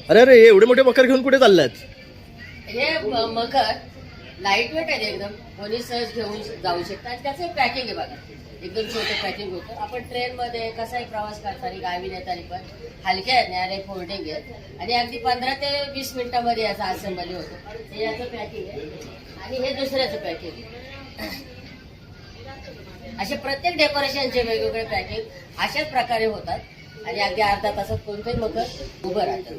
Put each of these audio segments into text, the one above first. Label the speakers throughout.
Speaker 1: अरे अरे एवढे मोठे मकर घेऊन कुठे चाललात?
Speaker 2: हे मकर लाईट वेट आहे एकदम, कोणी सहज घेऊन जाऊ शकतात. आणि त्याचं पॅकिंग आहे बघा, एकदम छोटं पॅकिंग होतं. आपण ट्रेनमध्ये कसाही प्रवास करताना गावी नेताना पण हलक्या आहेत आणि फोल्डिंग आहे आणि अगदी 15 ते 20 मिनिटांमध्ये याचं असेंबली होतं. हे याचं पॅकिंग आहे आणि हे दुसऱ्याचं पॅकिंग आहे. असे प्रत्येक डेकोरेशनचे वेगवेगळे पॅकिंग अशाच प्रकारे होतात आणि अगदी अर्धा तासात कोणतंही मकर उभं राहतं.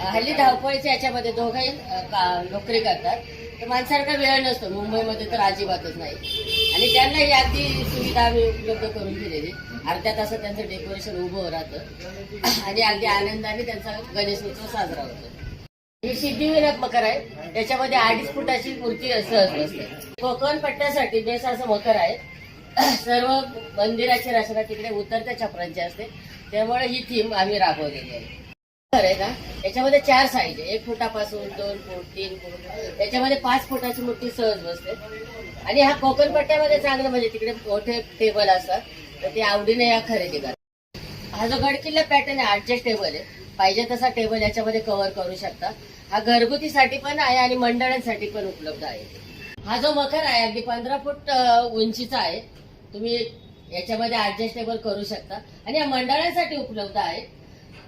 Speaker 2: हल्ली धावपळीच्या याच्यामध्ये दोघंही नोकरी करतात, तर माणसांना वेळ नसतो. मुंबईमध्ये तर अजिबातच नाही आणि त्यांना ही अगदी सुविधा आम्ही उपलब्ध करून दिलेली. अर्ध्या तासात त्यांचं डेकोरेशन उभं राहतं आणि अगदी आनंदाने त्यांचा गणेश उत्सव साजरा होतो. ही सिद्धिविनायक मकर आहे, त्याच्यामध्ये 2.5 फुटाची मूर्ती सहज बसते. कोकण पट्ट्यासाठी बेस असं मकर आहे. सर्व मंदिराची रचना तिकडे उतरत्या छपरांची असते, त्यामुळे ही थीम आम्ही राबवलेली आहे. आहे ना, याच्यामध्ये 4 साईज आहे, 1 फुटापासून 2 फूट 3 फूट, त्याच्यामध्ये 5 फुटाची मूर्ती सहज बसते. आणि हा कोकण पट्ट्यामध्ये चांगलं म्हणजे तिकडे मोठे टेबल असतात, तर ते आवडीने या खरेदी करतात. हा जो गडकिल्ला पॅटर्न आहे ऍडजस्टेबल आहे, पाहिजे तसा टेबल याच्यामध्ये कव्हर करू शकता. हा घरगुतीसाठी पण आहे आणि मंडळांसाठी पण उपलब्ध आहे. हा जो मकर आहे अगदी 15 फूट उंचीचा आहे, तुम्ही याच्यामध्ये ऍडजस्टेबल करू शकता आणि या मंडळांसाठी उपलब्ध आहे.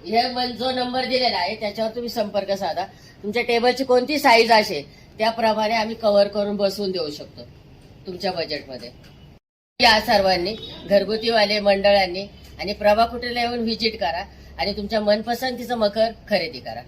Speaker 2: हे जो नंबर दिलेला आहे त्याच्यावर तुम्ही संपर्क साधा. तुमच्या टेबलची कोणती साईज असेल त्याप्रमाणे आम्ही कव्हर करून बसवून देऊ शकतो तुमच्या बजेटमध्ये. या सर्वांनी, घरगुतीवाले मंडळांनी आणि प्रभा कुटीरला येऊन व्हिजिट करा आणि तुमच्या मनपसंतीचं मकर खरेदी करा.